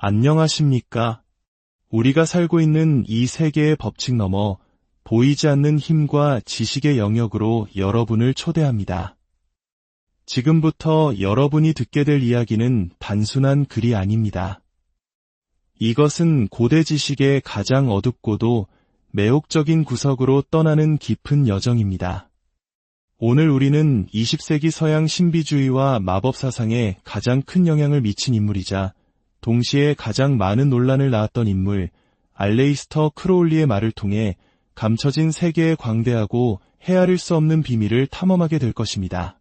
안녕하십니까? 우리가 살고 있는 이 세계의 법칙 너머 보이지 않는 힘과 지식의 영역으로 여러분을 초대합니다. 지금부터 여러분이 듣게 될 이야기는 단순한 글이 아닙니다. 이것은 고대 지식의 가장 어둡고도 매혹적인 구석으로 떠나는 깊은 여정입니다. 오늘 우리는 20세기 서양 신비주의와 마법 사상에 가장 큰 영향을 미친 인물이자 동시에 가장 많은 논란을 낳았던 인물 알레이스터 크로울리의 말을 통해 감춰진 세계의 광대하고 헤아릴 수 없는 비밀을 탐험하게 될 것입니다.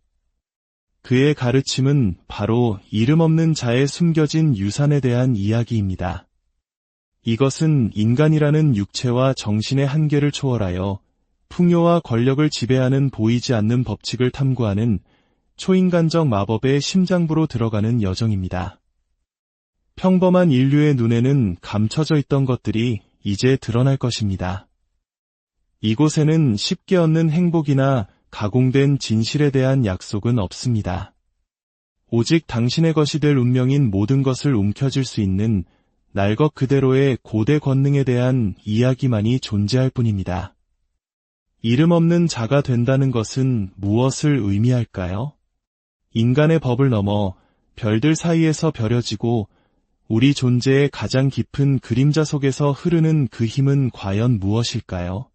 그의 가르침은 바로 이름 없는 자의 숨겨진 유산에 대한 이야기입니다. 이것은 인간이라는 육체와 정신의 한계를 초월하여 풍요와 권력을 지배하는 보이지 않는 법칙을 탐구하는 초인간적 마법의 심장부로 들어가는 여정입니다. 평범한 인류의 눈에는 감춰져 있던 것들이 이제 드러날 것입니다. 이곳에는 쉽게 얻는 행복이나 가공된 진실에 대한 약속은 없습니다. 오직 당신의 것이 될 운명인 모든 것을 움켜쥘 수 있는 날 것 그대로의 고대 권능에 대한 이야기만이 존재할 뿐입니다. 이름 없는 자가 된다는 것은 무엇을 의미할까요? 인간의 법을 넘어 별들 사이에서 벼려지고 우리 존재의 가장 깊은 그림자 속에서 흐르는 그 힘은 과연 무엇일까요?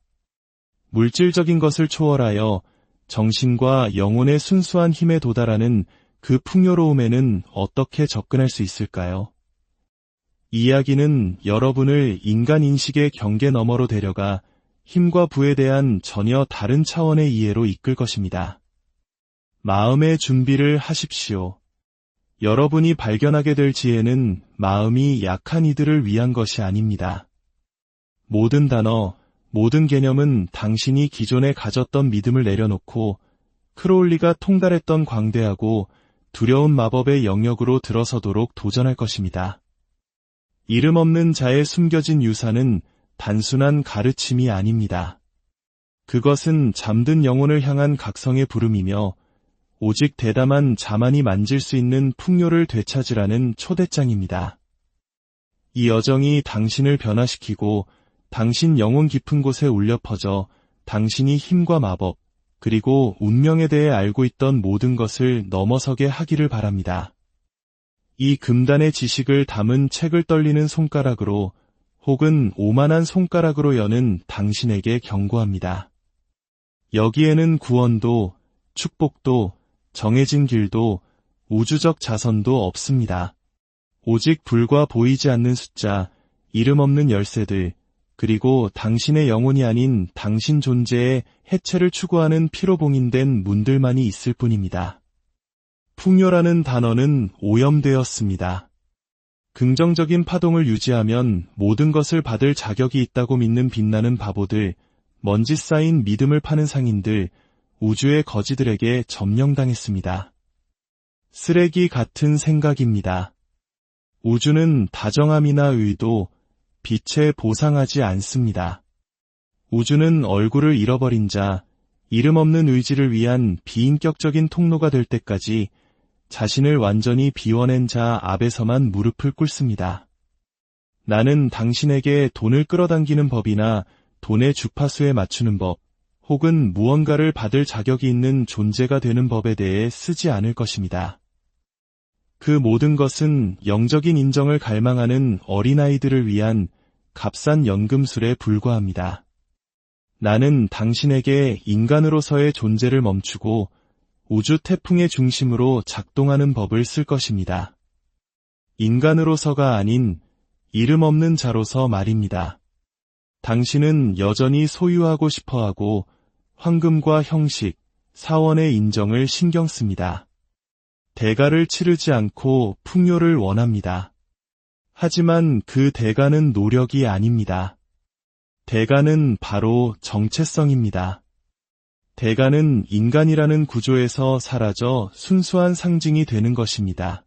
물질적인 것을 초월하여 정신과 영혼의 순수한 힘에 도달하는 그 풍요로움에는 어떻게 접근할 수 있을까요? 이 이야기는 여러분을 인간 인식의 경계 너머로 데려가 힘과 부에 대한 전혀 다른 차원의 이해로 이끌 것입니다. 마음의 준비를 하십시오. 여러분이 발견하게 될 지혜는 마음이 약한 이들을 위한 것이 아닙니다. 모든 단어, 모든 개념은 당신이 기존에 가졌던 믿음을 내려놓고 크로울리가 통달했던 광대하고 두려운 마법의 영역으로 들어서도록 도전할 것입니다. 이름 없는 자의 숨겨진 유산은 단순한 가르침이 아닙니다. 그것은 잠든 영혼을 향한 각성의 부름이며 오직 대담한 자만이 만질 수 있는 풍요를 되찾으라는 초대장입니다. 이 여정이 당신을 변화시키고 당신 영혼 깊은 곳에 울려 퍼져 당신이 힘과 마법, 그리고 운명에 대해 알고 있던 모든 것을 넘어서게 하기를 바랍니다. 이 금단의 지식을 담은 책을 떨리는 손가락으로 혹은 오만한 손가락으로 여는 당신에게 경고합니다. 여기에는 구원도, 축복도, 정해진 길도, 우주적 자선도 없습니다. 오직 불과 보이지 않는 숫자, 이름 없는 열쇠들, 그리고 당신의 영혼이 아닌 당신 존재의 해체를 추구하는 피로 봉인된 문들만이 있을 뿐입니다. 풍요라는 단어는 오염되었습니다. 긍정적인 파동을 유지하면 모든 것을 받을 자격이 있다고 믿는 빛나는 바보들, 먼지 쌓인 믿음을 파는 상인들, 우주의 거지들에게 점령당했습니다. 쓰레기 같은 생각입니다. 우주는 다정함이나 의도, 빛에 보상하지 않습니다. 우주는 얼굴을 잃어버린 자, 이름 없는 의지를 위한 비인격적인 통로가 될 때까지 자신을 완전히 비워낸 자 앞에서만 무릎을 꿇습니다. 나는 당신에게 돈을 끌어당기는 법이나 돈의 주파수에 맞추는 법, 혹은 무언가를 받을 자격이 있는 존재가 되는 법에 대해 쓰지 않을 것입니다. 그 모든 것은 영적인 인정을 갈망하는 어린아이들을 위한 값싼 연금술에 불과합니다. 나는 당신에게 인간으로서의 존재를 멈추고 우주 태풍의 중심으로 작동하는 법을 쓸 것입니다. 인간으로서가 아닌 이름 없는 자로서 말입니다. 당신은 여전히 소유하고 싶어하고 황금과 형식, 사원의 인정을 신경 씁니다. 대가를 치르지 않고 풍요를 원합니다. 하지만 그 대가는 노력이 아닙니다. 대가는 바로 정체성입니다. 대가는 인간이라는 구조에서 사라져 순수한 상징이 되는 것입니다.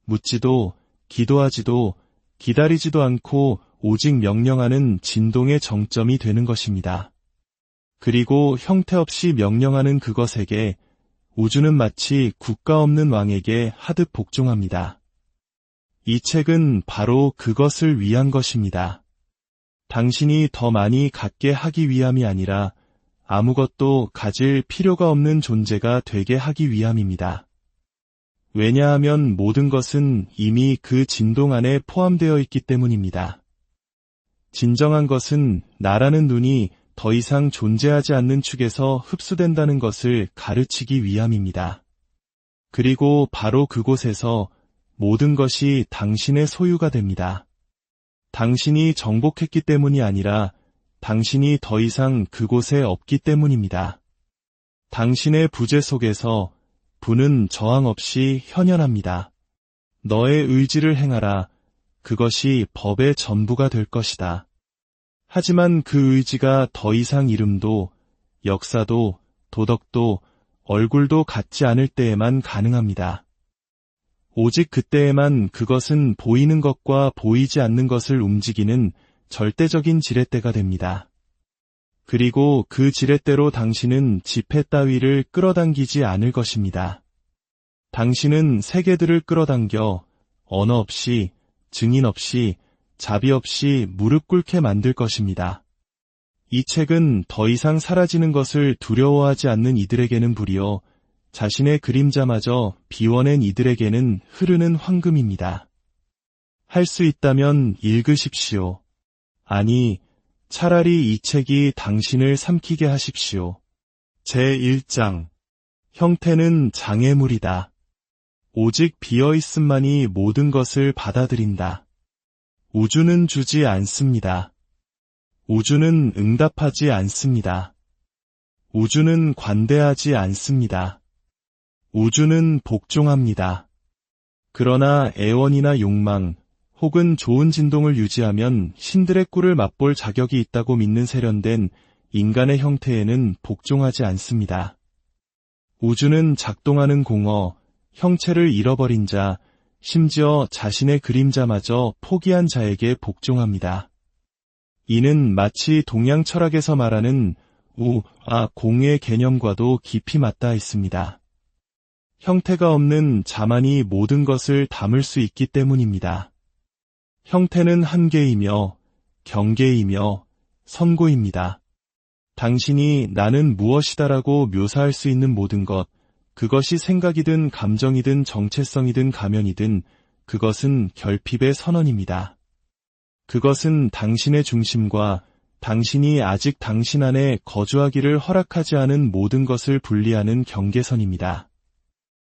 묻지도, 기도하지도, 기다리지도 않고 오직 명령하는 진동의 정점이 되는 것입니다. 그리고 형태 없이 명령하는 그것에게 우주는 마치 국가 없는 왕에게 하듯 복종합니다. 이 책은 바로 그것을 위한 것입니다. 당신이 더 많이 갖게 하기 위함이 아니라 아무것도 가질 필요가 없는 존재가 되게 하기 위함입니다. 왜냐하면 모든 것은 이미 그 진동 안에 포함되어 있기 때문입니다. 진정한 것은 나라는 눈이 더 이상 존재하지 않는 축에서 흡수된다는 것을 가르치기 위함입니다. 그리고 바로 그곳에서 모든 것이 당신의 소유가 됩니다. 당신이 정복했기 때문이 아니라 당신이 더 이상 그곳에 없기 때문입니다. 당신의 부재 속에서 부는 저항 없이 현현합니다. 너의 의지를 행하라. 그것이 법의 전부가 될 것이다. 하지만 그 의지가 더 이상 이름도, 역사도, 도덕도, 얼굴도 갖지 않을 때에만 가능합니다. 오직 그때에만 그것은 보이는 것과 보이지 않는 것을 움직이는 절대적인 지렛대가 됩니다. 그리고 그 지렛대로 당신은 지폐 따위를 끌어당기지 않을 것입니다. 당신은 세계들을 끌어당겨 언어 없이, 증인 없이, 자비 없이 무릎 꿇게 만들 것입니다. 이 책은 더 이상 사라지는 것을 두려워하지 않는 이들에게는 불이요, 자신의 그림자마저 비워낸 이들에게는 흐르는 황금입니다. 할 수 있다면 읽으십시오. 아니, 차라리 이 책이 당신을 삼키게 하십시오. 제1장. 형태는 장애물이다. 오직 비어있음만이 모든 것을 받아들인다. 우주는 주지 않습니다. 우주는 응답하지 않습니다. 우주는 관대하지 않습니다. 우주는 복종합니다. 그러나 애원이나 욕망, 혹은 좋은 진동을 유지하면 신들의 꿀을 맛볼 자격이 있다고 믿는 세련된 인간의 형태에는 복종하지 않습니다. 우주는 작동하는 공허, 형체를 잃어버린 자, 심지어 자신의 그림자마저 포기한 자에게 복종합니다. 이는 마치 동양 철학에서 말하는 공의 개념과도 깊이 맞닿아 있습니다. 형태가 없는 자만이 모든 것을 담을 수 있기 때문입니다. 형태는 한계이며 경계이며 선고입니다. 당신이 나는 무엇이다라고 묘사할 수 있는 모든 것, 그것이 생각이든 감정이든 정체성이든 가면이든 그것은 결핍의 선언입니다. 그것은 당신의 중심과 당신이 아직 당신 안에 거주하기를 허락하지 않은 모든 것을 분리하는 경계선입니다.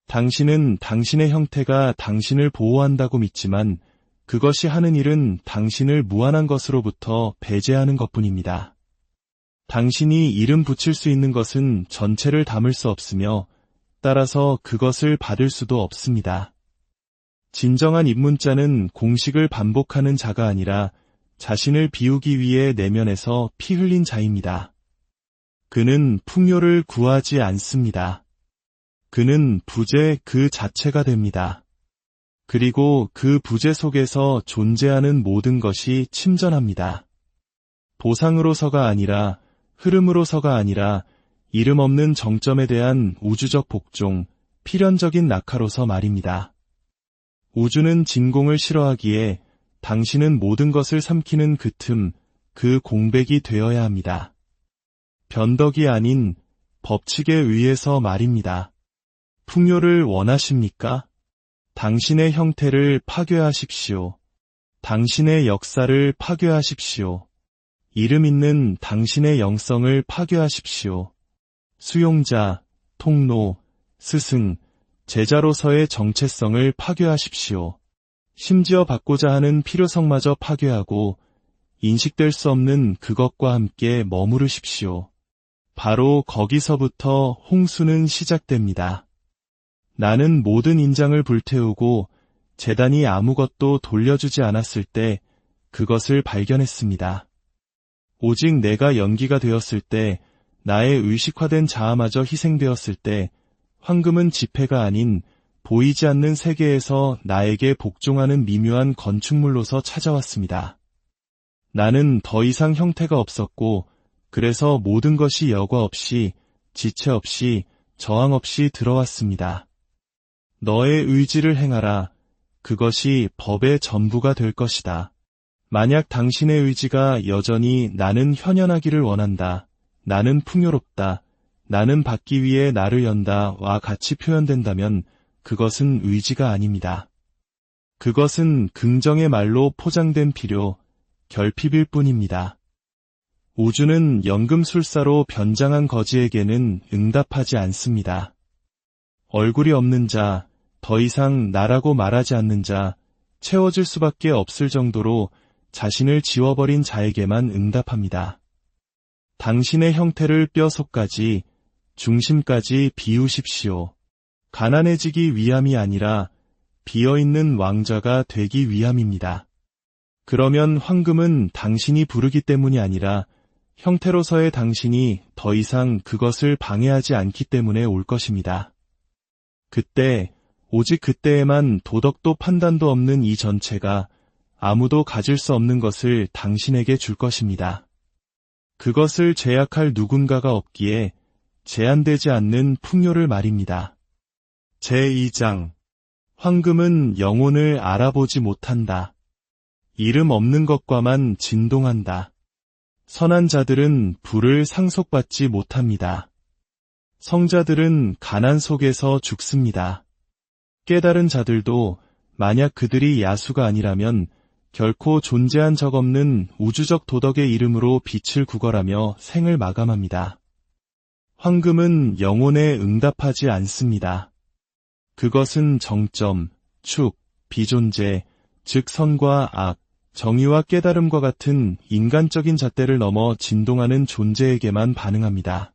당신은 당신의 형태가 당신을 보호한다고 믿지만 그것이 하는 일은 당신을 무한한 것으로부터 배제하는 것뿐입니다. 당신이 이름 붙일 수 있는 것은 전체를 담을 수 없으며 따라서 그것을 받을 수도 없습니다. 진정한 입문자는 공식을 반복하는 자가 아니라 자신을 비우기 위해 내면에서 피 흘린 자입니다. 그는 풍요를 구하지 않습니다. 그는 부재 그 자체가 됩니다. 그리고 그 부재 속에서 존재하는 모든 것이 침전합니다. 보상으로서가 아니라, 흐름으로서가 아니라 이름 없는 정점에 대한 우주적 복종, 필연적인 낙하로서 말입니다. 우주는 진공을 싫어하기에 당신은 모든 것을 삼키는 그 틈, 그 공백이 되어야 합니다. 변덕이 아닌 법칙에 의해서 말입니다. 풍요를 원하십니까? 당신의 형태를 파괴하십시오. 당신의 역사를 파괴하십시오. 이름 있는 당신의 영성을 파괴하십시오. 수용자, 통로, 스승, 제자로서의 정체성을 파괴하십시오. 심지어 받고자 하는 필요성마저 파괴하고 인식될 수 없는 그것과 함께 머무르십시오. 바로 거기서부터 홍수는 시작됩니다. 나는 모든 인장을 불태우고 재단이 아무것도 돌려주지 않았을 때 그것을 발견했습니다. 오직 내가 연기가 되었을 때, 나의 의식화된 자아마저 희생되었을 때 황금은 지폐가 아닌 보이지 않는 세계에서 나에게 복종하는 미묘한 건축물로서 찾아왔습니다. 나는 더 이상 형태가 없었고 그래서 모든 것이 여과 없이, 지체 없이, 저항 없이 들어왔습니다. 너의 의지를 행하라. 그것이 법의 전부가 될 것이다. 만약 당신의 의지가 여전히 나는 현현하기를 원한다, 나는 풍요롭다, 나는 받기 위해 나를 연다와 같이 표현된다면 그것은 의지가 아닙니다. 그것은 긍정의 말로 포장된 필요, 결핍일 뿐입니다. 우주는 연금술사로 변장한 거지에게는 응답하지 않습니다. 얼굴이 없는 자, 더 이상 나라고 말하지 않는 자, 채워질 수밖에 없을 정도로 자신을 지워버린 자에게만 응답합니다. 당신의 형태를 뼈속까지, 중심까지 비우십시오. 가난해지기 위함이 아니라 비어있는 왕좌가 되기 위함입니다. 그러면 황금은 당신이 부르기 때문이 아니라 형태로서의 당신이 더 이상 그것을 방해하지 않기 때문에 올 것입니다. 그때, 오직 그때에만 도덕도 판단도 없는 이 전체가 아무도 가질 수 없는 것을 당신에게 줄 것입니다. 그것을 제약할 누군가가 없기에 제한되지 않는 풍요를 말입니다. 제2장 황금은 영혼을 알아보지 못한다. 이름 없는 것과만 진동한다. 선한 자들은 불을 상속받지 못합니다. 성자들은 가난 속에서 죽습니다. 깨달은 자들도 만약 그들이 야수가 아니라면 결코 존재한 적 없는 우주적 도덕의 이름으로 빛을 구걸하며 생을 마감합니다. 황금은 영혼에 응답하지 않습니다. 그것은 정점, 축, 비존재, 즉 선과 악, 정의와 깨달음과 같은 인간적인 잣대를 넘어 진동하는 존재에게만 반응합니다.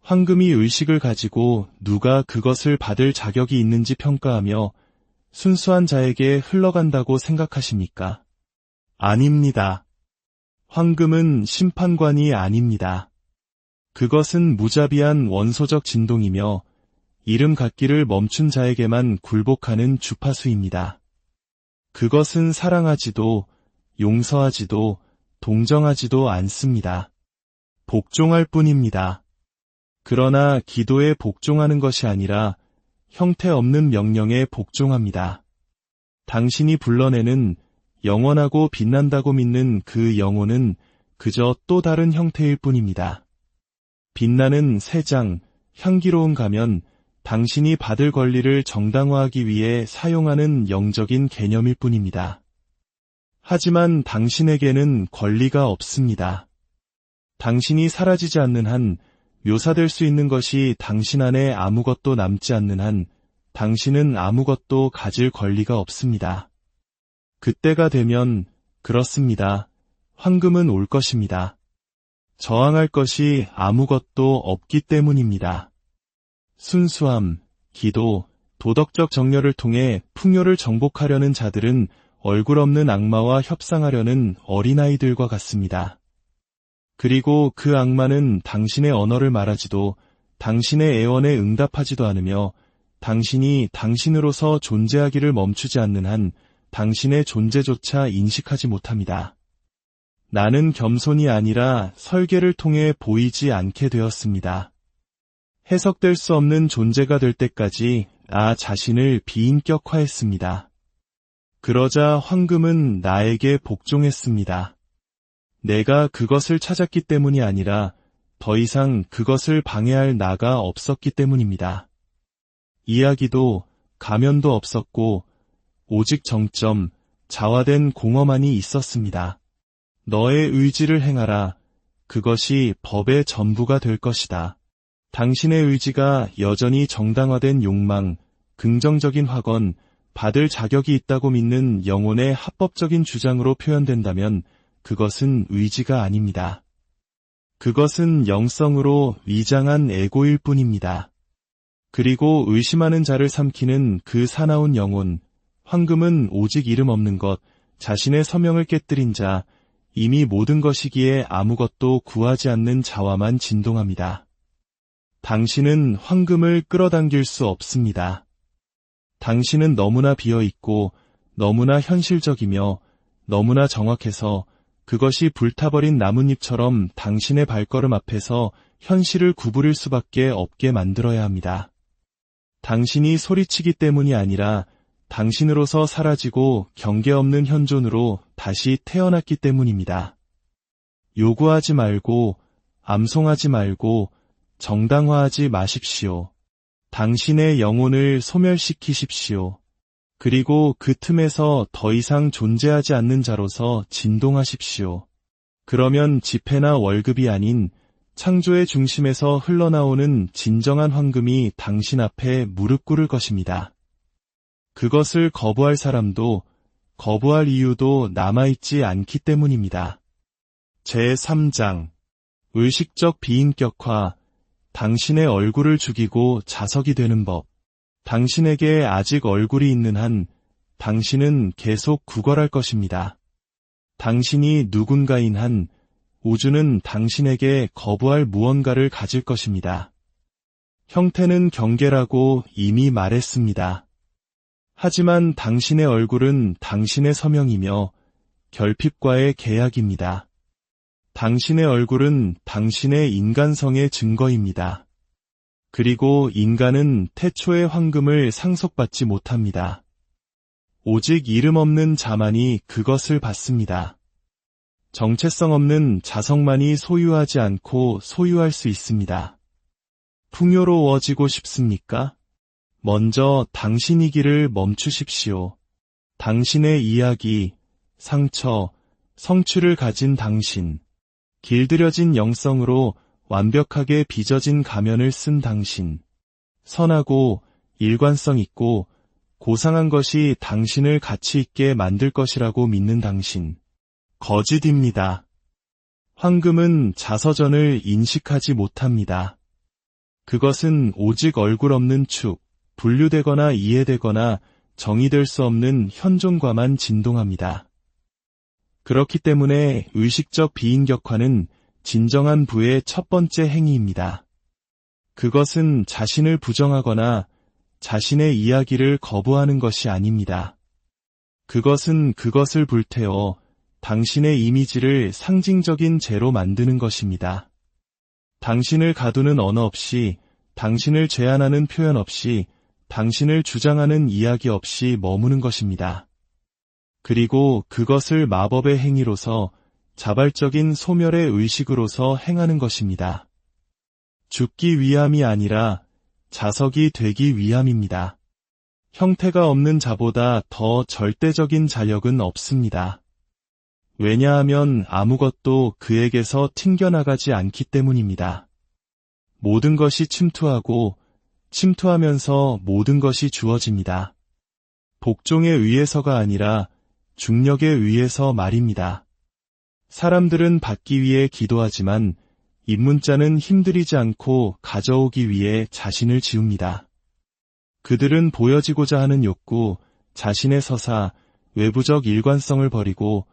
황금이 의식을 가지고 누가 그것을 받을 자격이 있는지 평가하며 순수한 자에게 흘러간다고 생각하십니까? 아닙니다. 황금은 심판관이 아닙니다. 그것은 무자비한 원소적 진동이며 이름 갖기를 멈춘 자에게만 굴복하는 주파수입니다. 그것은 사랑하지도 용서하지도 동정하지도 않습니다. 복종할 뿐입니다. 그러나 기도에 복종하는 것이 아니라 형태 없는 명령에 복종합니다. 당신이 불러내는 영원하고 빛난다고 믿는 그 영혼은 그저 또 다른 형태일 뿐입니다. 빛나는 세장, 향기로운 가면 당신이 받을 권리를 정당화하기 위해 사용하는 영적인 개념일 뿐입니다. 하지만 당신에게는 권리가 없습니다. 당신이 사라지지 않는 한, 묘사될 수 있는 것이 당신 안에 아무것도 남지 않는 한 당신은 아무것도 가질 권리가 없습니다. 그때가 되면 그렇습니다. 황금은 올 것입니다. 저항할 것이 아무것도 없기 때문입니다. 순수함, 기도, 도덕적 정렬을 통해 풍요를 정복하려는 자들은 얼굴 없는 악마와 협상하려는 어린아이들과 같습니다. 그리고 그 악마는 당신의 언어를 말하지도 당신의 애원에 응답하지도 않으며 당신이 당신으로서 존재하기를 멈추지 않는 한 당신의 존재조차 인식하지 못합니다. 나는 겸손이 아니라 설계를 통해 보이지 않게 되었습니다. 해석될 수 없는 존재가 될 때까지 나 자신을 비인격화했습니다. 그러자 황금은 나에게 복종했습니다. 내가 그것을 찾았기 때문이 아니라 더 이상 그것을 방해할 나가 없었기 때문입니다. 이야기도 가면도 없었고 오직 정점, 자화된 공허만이 있었습니다. 너의 의지를 행하라. 그것이 법의 전부가 될 것이다. 당신의 의지가 여전히 정당화된 욕망, 긍정적인 확언, 받을 자격이 있다고 믿는 영혼의 합법적인 주장으로 표현된다면 그것은 의지가 아닙니다. 그것은 영성으로 위장한 에고일 뿐입니다. 그리고 의심하는 자를 삼키는 그 사나운 영혼, 황금은 오직 이름 없는 것, 자신의 서명을 깨뜨린 자, 이미 모든 것이기에 아무것도 구하지 않는 자와만 진동합니다. 당신은 황금을 끌어당길 수 없습니다. 당신은 너무나 비어있고 너무나 현실적이며 너무나 정확해서 그것이 불타버린 나뭇잎처럼 당신의 발걸음 앞에서 현실을 구부릴 수밖에 없게 만들어야 합니다. 당신이 소리치기 때문이 아니라 당신으로서 사라지고 경계 없는 현존으로 다시 태어났기 때문입니다. 요구하지 말고, 암송하지 말고, 정당화하지 마십시오. 당신의 영혼을 소멸시키십시오. 그리고 그 틈에서 더 이상 존재하지 않는 자로서 진동하십시오. 그러면 지폐나 월급이 아닌 창조의 중심에서 흘러나오는 진정한 황금이 당신 앞에 무릎 꿇을 것입니다. 그것을 거부할 사람도 거부할 이유도 남아있지 않기 때문입니다. 제3장 의식적 비인격화, 당신의 얼굴을 죽이고 자석이 되는 법. 당신에게 아직 얼굴이 있는 한 당신은 계속 구걸할 것입니다. 당신이 누군가인 한 우주는 당신에게 거부할 무언가를 가질 것입니다. 형태는 경계라고 이미 말했습니다. 하지만 당신의 얼굴은 당신의 서명이며 결핍과의 계약입니다. 당신의 얼굴은 당신의 인간성의 증거입니다. 그리고 인간은 태초의 황금을 상속받지 못합니다. 오직 이름 없는 자만이 그것을 받습니다. 정체성 없는 자성만이 소유하지 않고 소유할 수 있습니다. 풍요로워지고 싶습니까? 먼저 당신이기를 멈추십시오. 당신의 이야기, 상처, 성취를 가진 당신, 길들여진 영성으로 완벽하게 빚어진 가면을 쓴 당신, 선하고 일관성 있고 고상한 것이 당신을 가치 있게 만들 것이라고 믿는 당신, 거짓입니다. 황금은 자서전을 인식하지 못합니다. 그것은 오직 얼굴 없는 축, 분류되거나 이해되거나 정의될 수 없는 현존과만 진동합니다. 그렇기 때문에 의식적 비인격화는 진정한 부의 첫 번째 행위입니다. 그것은 자신을 부정하거나 자신의 이야기를 거부하는 것이 아닙니다. 그것은 그것을 불태워 당신의 이미지를 상징적인 재로 만드는 것입니다. 당신을 가두는 언어 없이, 당신을 제한하는 표현 없이, 당신을 주장하는 이야기 없이 머무는 것입니다. 그리고 그것을 마법의 행위로서 자발적인 소멸의 의식으로서 행하는 것입니다. 죽기 위함이 아니라 자석이 되기 위함입니다. 형태가 없는 자보다 더 절대적인 자력은 없습니다. 왜냐하면 아무것도 그에게서 튕겨나가지 않기 때문입니다. 모든 것이 침투하고 침투하면서 모든 것이 주어집니다. 복종에 의해서가 아니라 중력에 의해서 말입니다. 사람들은 받기 위해 기도하지만 입문자는 힘들이지 않고 가져오기 위해 자신을 지웁니다. 그들은 보여지고자 하는 욕구, 자신의 서사, 외부적 일관성을 버리고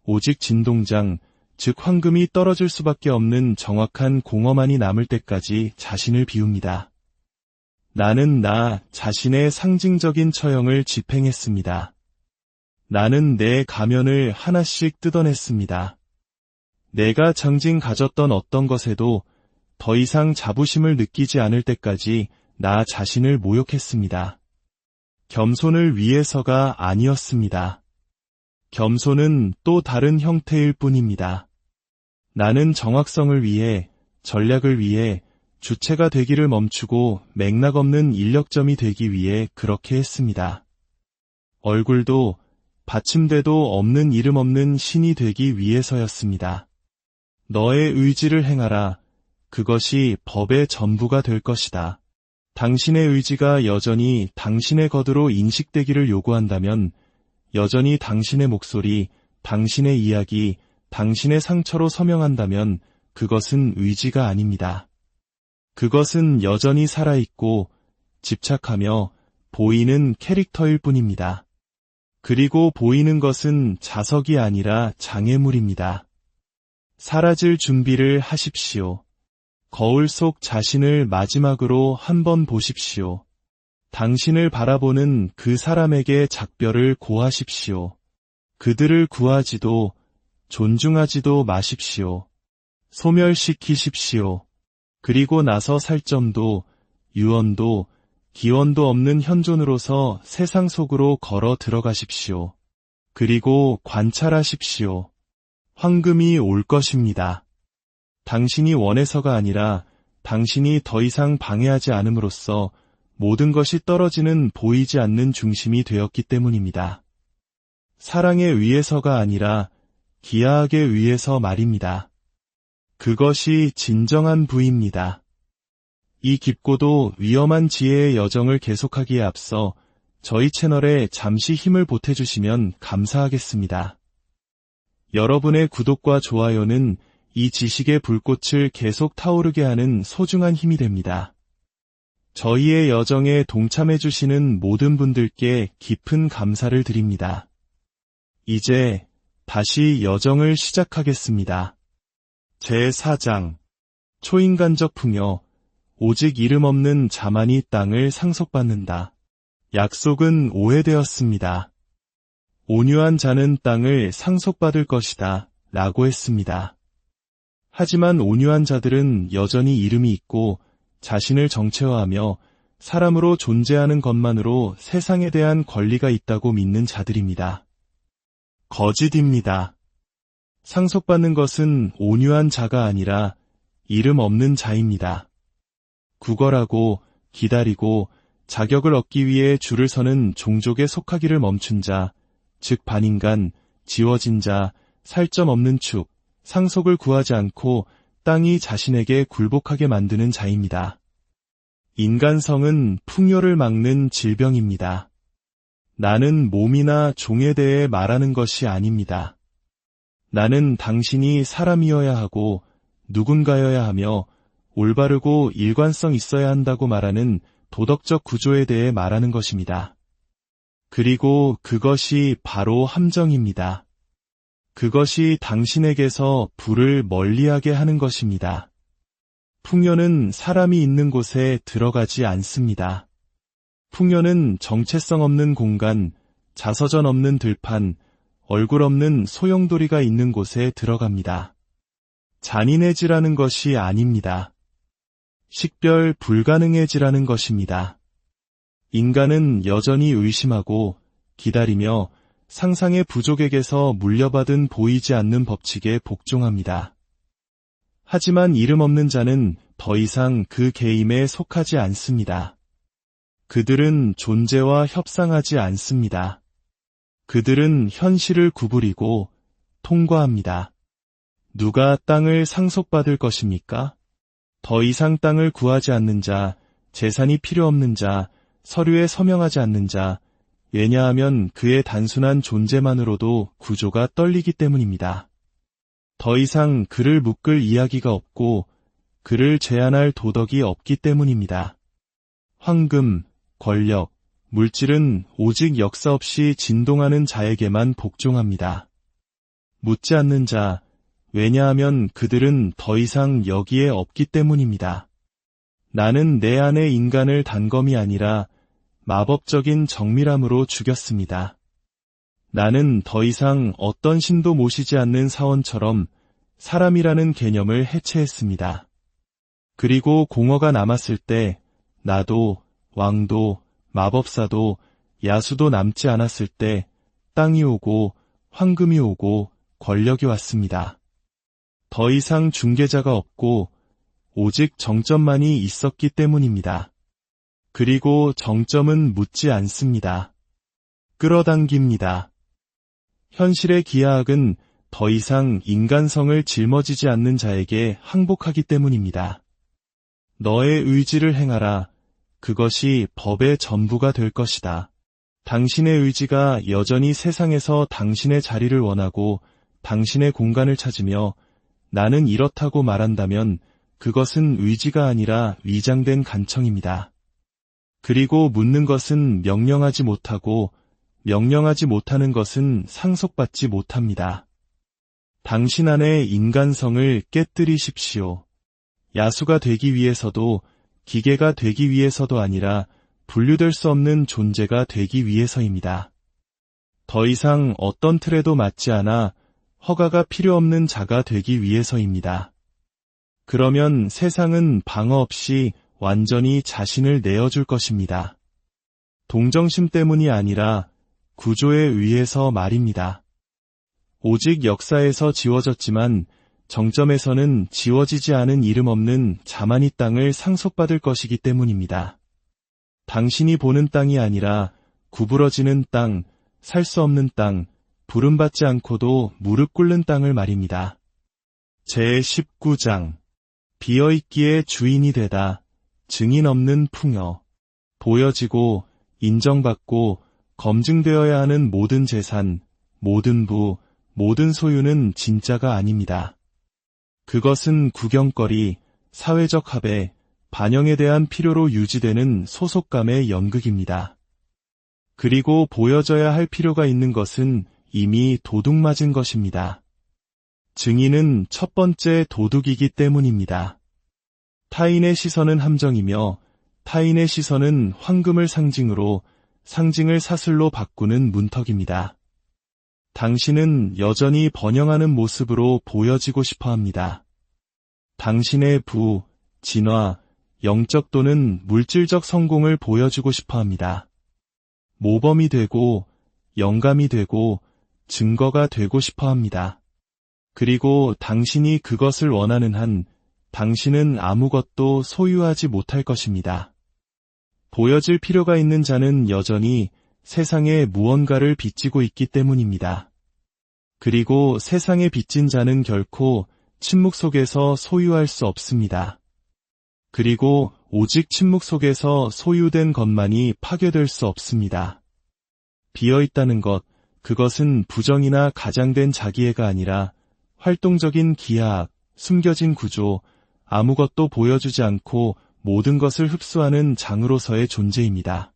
오직 진동장, 즉 황금이 떨어질 수밖에 없는 정확한 공허만이 남을 때까지 자신을 비웁니다. 나는 나 자신의 상징적인 처형을 집행했습니다. 나는 내 가면을 하나씩 뜯어냈습니다. 내가 장진 가졌던 어떤 것에도 더 이상 자부심을 느끼지 않을 때까지 나 자신을 모욕했습니다. 겸손을 위해서가 아니었습니다. 겸손은 또 다른 형태일 뿐입니다. 나는 정확성을 위해, 전략을 위해, 주체가 되기를 멈추고 맥락 없는 인력점이 되기 위해 그렇게 했습니다. 얼굴도 받침대도 없는 이름 없는 신이 되기 위해서였습니다. 너의 의지를 행하라. 그것이 법의 전부가 될 것이다. 당신의 의지가 여전히 당신의 것으로 인식되기를 요구한다면 여전히 당신의 목소리, 당신의 이야기, 당신의 상처로 서명한다면 그것은 의지가 아닙니다. 그것은 여전히 살아있고 집착하며 보이는 캐릭터일 뿐입니다. 그리고 보이는 것은 자석이 아니라 장애물입니다. 사라질 준비를 하십시오. 거울 속 자신을 마지막으로 한번 보십시오. 당신을 바라보는 그 사람에게 작별을 고하십시오. 그들을 구하지도 존중하지도 마십시오. 소멸시키십시오. 그리고 나서 살점도 유언도 기원도 없는 현존으로서 세상 속으로 걸어 들어가십시오. 그리고 관찰하십시오. 황금이 올 것입니다. 당신이 원해서가 아니라 당신이 더 이상 방해하지 않음으로써 모든 것이 떨어지는 보이지 않는 중심이 되었기 때문입니다. 사랑에 의해서가 아니라 기하학에 의해서 말입니다. 그것이 진정한 부입니다. 이 깊고도 위험한 지혜의 여정을 계속하기에 앞서 저희 채널에 잠시 힘을 보태주시면 감사하겠습니다. 여러분의 구독과 좋아요는 이 지식의 불꽃을 계속 타오르게 하는 소중한 힘이 됩니다. 저희의 여정에 동참해주시는 모든 분들께 깊은 감사를 드립니다. 이제 다시 여정을 시작하겠습니다. 제4장 초인간적 풍요 오직 이름 없는 자만이 땅을 상속받는다. 약속은 오해되었습니다. 온유한 자는 땅을 상속받을 것이다 라고 했습니다. 하지만 온유한 자들은 여전히 이름이 있고 자신을 정체화하며 사람으로 존재하는 것만으로 세상에 대한 권리가 있다고 믿는 자들입니다. 거짓입니다. 상속받는 것은 온유한 자가 아니라 이름 없는 자입니다. 구걸하고 기다리고 자격을 얻기 위해 줄을 서는 종족에 속하기를 멈춘 자, 즉 반인간, 지워진 자, 살점 없는 축, 상속을 구하지 않고 땅이 자신에게 굴복하게 만드는 자입니다. 인간성은 풍요를 막는 질병입니다. 나는 몸이나 종에 대해 말하는 것이 아닙니다. 나는 당신이 사람이어야 하고 누군가여야 하며 올바르고 일관성 있어야 한다고 말하는 도덕적 구조에 대해 말하는 것입니다. 그리고 그것이 바로 함정입니다. 그것이 당신에게서 불을 멀리하게 하는 것입니다. 풍요는 사람이 있는 곳에 들어가지 않습니다. 풍요는 정체성 없는 공간, 자서전 없는 들판, 얼굴 없는 소용돌이가 있는 곳에 들어갑니다. 잔인해지라는 것이 아닙니다. 식별 불가능해지라는 것입니다. 인간은 여전히 의심하고 기다리며 상상의 부족에게서 물려받은 보이지 않는 법칙에 복종합니다. 하지만 이름 없는 자는 더 이상 그 게임에 속하지 않습니다. 그들은 존재와 협상하지 않습니다. 그들은 현실을 구부리고 통과합니다. 누가 땅을 상속받을 것입니까? 더 이상 땅을 구하지 않는 자, 재산이 필요 없는 자, 서류에 서명하지 않는 자, 왜냐하면 그의 단순한 존재만으로도 구조가 떨리기 때문입니다. 더 이상 그를 묶을 이야기가 없고 그를 제한할 도덕이 없기 때문입니다. 황금, 권력, 물질은 오직 역사 없이 진동하는 자에게만 복종합니다. 묻지 않는 자, 왜냐하면 그들은 더 이상 여기에 없기 때문입니다. 나는 내 안의 인간을 단검이 아니라 마법적인 정밀함으로 죽였습니다. 나는 더 이상 어떤 신도 모시지 않는 사원처럼 사람이라는 개념을 해체했습니다. 그리고 공허가 남았을 때 나도, 왕도, 마법사도, 야수도 남지 않았을 때 땅이 오고 황금이 오고 권력이 왔습니다. 더 이상 중개자가 없고 오직 정점만이 있었기 때문입니다. 그리고 정점은 묻지 않습니다. 끌어당깁니다. 현실의 기하학은 더 이상 인간성을 짊어지지 않는 자에게 항복하기 때문입니다. 너의 의지를 행하라. 그것이 법의 전부가 될 것이다. 당신의 의지가 여전히 세상에서 당신의 자리를 원하고 당신의 공간을 찾으며 나는 이렇다고 말한다면 그것은 의지가 아니라 위장된 간청입니다. 그리고 묻는 것은 명령하지 못하고 명령하지 못하는 것은 상속받지 못합니다. 당신 안의 인간성을 깨뜨리십시오. 야수가 되기 위해서도 기계가 되기 위해서도 아니라 분류될 수 없는 존재가 되기 위해서입니다. 더 이상 어떤 틀에도 맞지 않아 허가가 필요 없는 자가 되기 위해서입니다. 그러면 세상은 방어 없이 완전히 자신을 내어줄 것입니다. 동정심 때문이 아니라 구조에 의해서 말입니다. 오직 역사에서 지워졌지만 정점에서는 지워지지 않은 이름 없는 자만이 땅을 상속받을 것이기 때문입니다. 당신이 보는 땅이 아니라 구부러지는 땅, 살 수 없는 땅, 부름받지 않고도 무릎 꿇는 땅을 말입니다. 제19장 비어있기에 주인이 되다. 증인 없는 풍요. 보여지고 인정받고 검증되어야 하는 모든 재산, 모든 부, 모든 소유는 진짜가 아닙니다. 그것은 구경거리, 사회적 합의, 반영에 대한 필요로 유지되는 소속감의 연극입니다. 그리고 보여져야 할 필요가 있는 것은 이미 도둑 맞은 것입니다. 증인은 첫 번째 도둑이기 때문입니다. 타인의 시선은 함정이며 타인의 시선은 황금을 상징으로 상징을 사슬로 바꾸는 문턱입니다. 당신은 여전히 번영하는 모습으로 보여지고 싶어 합니다. 당신의 부, 진화, 영적 또는 물질적 성공을 보여주고 싶어 합니다. 모범이 되고 영감이 되고 증거가 되고 싶어 합니다. 그리고 당신이 그것을 원하는 한 당신은 아무것도 소유하지 못할 것입니다. 보여질 필요가 있는 자는 여전히 세상에 무언가를 빚지고 있기 때문입니다. 그리고 세상에 빚진 자는 결코 침묵 속에서 소유할 수 없습니다. 그리고 오직 침묵 속에서 소유된 것만이 파괴될 수 없습니다. 비어있다는 것, 그것은 부정이나 가장된 자기애가 아니라 활동적인 기하학, 숨겨진 구조, 아무것도 보여주지 않고 모든 것을 흡수하는 장으로서의 존재입니다.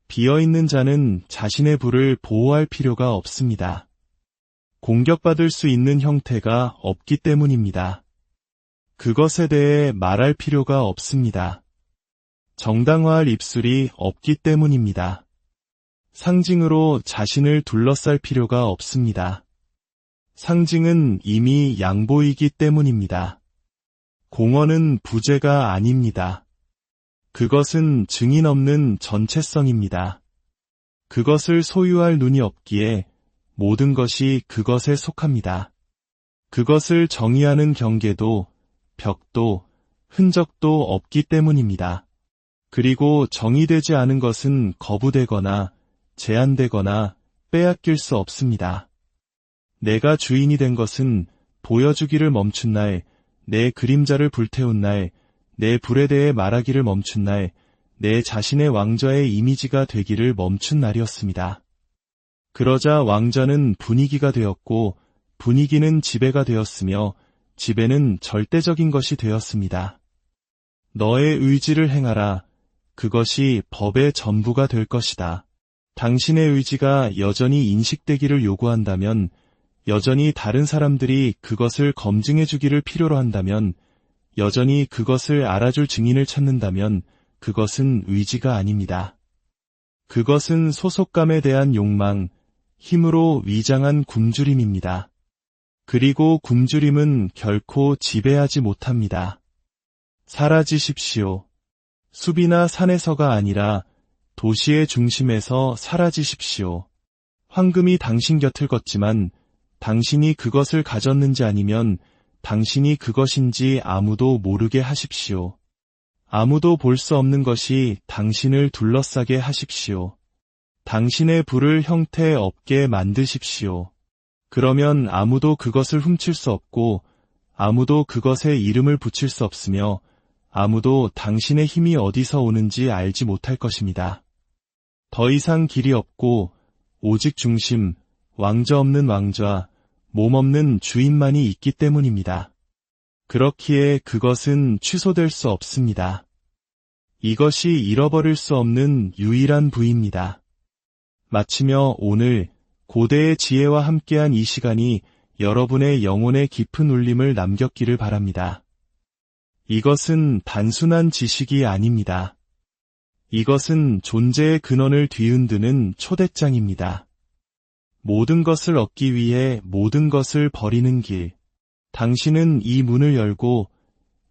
비어있는 자는 자신의 부를 보호할 필요가 없습니다. 공격받을 수 있는 형태가 없기 때문입니다. 그것에 대해 말할 필요가 없습니다. 정당화할 입술이 없기 때문입니다. 상징으로 자신을 둘러쌀 필요가 없습니다. 상징은 이미 양보이기 때문입니다. 공헌은 부재가 아닙니다. 그것은 증인 없는 전체성입니다. 그것을 소유할 눈이 없기에 모든 것이 그것에 속합니다. 그것을 정의하는 경계도, 벽도, 흔적도 없기 때문입니다. 그리고 정의되지 않은 것은 거부되거나 제한되거나 빼앗길 수 없습니다. 내가 주인이 된 것은 보여주기를 멈춘 날, 내 그림자를 불태운 날, 내 불에 대해 말하기를 멈춘 날, 내 자신의 왕좌의 이미지가 되기를 멈춘 날이었습니다. 그러자 왕좌는 분위기가 되었고 분위기는 지배가 되었으며 지배는 절대적인 것이 되었습니다. 너의 의지를 행하라. 그것이 법의 전부가 될 것이다. 당신의 의지가 여전히 인식되기를 요구한다면, 여전히 다른 사람들이 그것을 검증해 주기를 필요로 한다면, 여전히 그것을 알아줄 증인을 찾는다면 그것은 의지가 아닙니다. 그것은 소속감에 대한 욕망, 힘으로 위장한 굶주림입니다. 그리고 굶주림은 결코 지배하지 못합니다. 사라지십시오. 숲이나 산에서가 아니라 도시의 중심에서 사라지십시오. 황금이 당신 곁을 걷지만 당신이 그것을 가졌는지 아니면 당신이 그것인지 아무도 모르게 하십시오. 아무도 볼 수 없는 것이 당신을 둘러싸게 하십시오. 당신의 부를 형태 없게 만드십시오. 그러면 아무도 그것을 훔칠 수 없고 아무도 그것에 이름을 붙일 수 없으며 아무도 당신의 힘이 어디서 오는지 알지 못할 것입니다. 더 이상 길이 없고 오직 중심, 왕좌 없는 왕좌, 몸 없는 주인만이 있기 때문입니다. 그렇기에 그것은 취소될 수 없습니다. 이것이 잃어버릴 수 없는 유일한 부입니다. 마치며 오늘 고대의 지혜와 함께한 이 시간이 여러분의 영혼에 깊은 울림을 남겼기를 바랍니다. 이것은 단순한 지식이 아닙니다. 이것은 존재의 근원을 뒤흔드는 초대장입니다. 모든 것을 얻기 위해 모든 것을 버리는 길. 당신은 이 문을 열고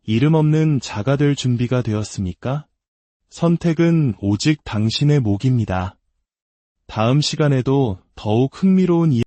이름 없는 자가 될 준비가 되었습니까? 선택은 오직 당신의 몫입니다. 다음 시간에도 더욱 흥미로운